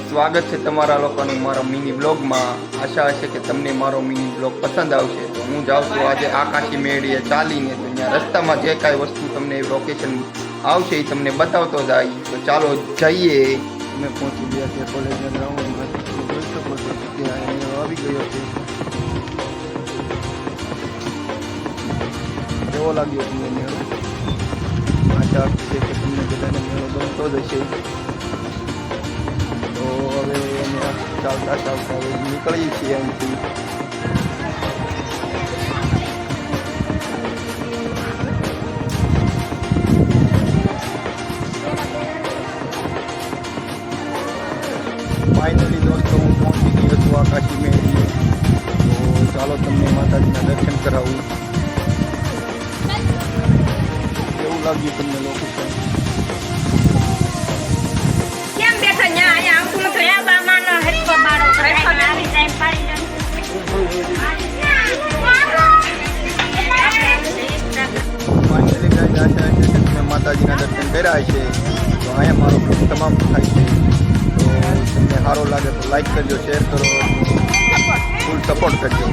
સ્વાગત છે તમારા લોકોનું મારા મિની બ્લોગમાં। આશા છે કે તમને મારો મિની બ્લોગ પસંદ આવશે। તો હું જાઉં છું આજે આકાશી મેળીએ ચાલીને, તો ત્યાં રસ્તામાં જે કાંઈ વસ્તુ તમને લોકેશન આવશે એ તમને બતાવતો જાય। તો ચાલો જઈએ। અમે પહોંચી ગયા છે કોલેજના ગ્રાઉન્ડમાં, જોઈ શકો છો કે અહીંયા આવી ગયો છે। કેવો લાગ્યો તમને મેળો? આશા છે કે તમને બધાને મેળો ગમતો જ હશે। તો હવે અમે ચાલતા ચાલતા હવે નીકળીએ છીએ અહીંથી। ફાઇનલી દોસ્તો હું પહોંચી ગયો છું આકાશી મેળીએ। તો ચાલો તમને માતાજીના દર્શન કરાવું। કેવું લાગ્યું તમને લોકેશન? ફાઇનલી ગાઈસ આશા છે કે તમે માતાજીના દર્શન કર્યા છે। તો અહીંયા મારો બ્લોગ સમાપ્ત થાય છે। તો તમને સારો લાગે તો લાઈક કરજો, શેર કરો, ફૂલ સપોર્ટ કરજો।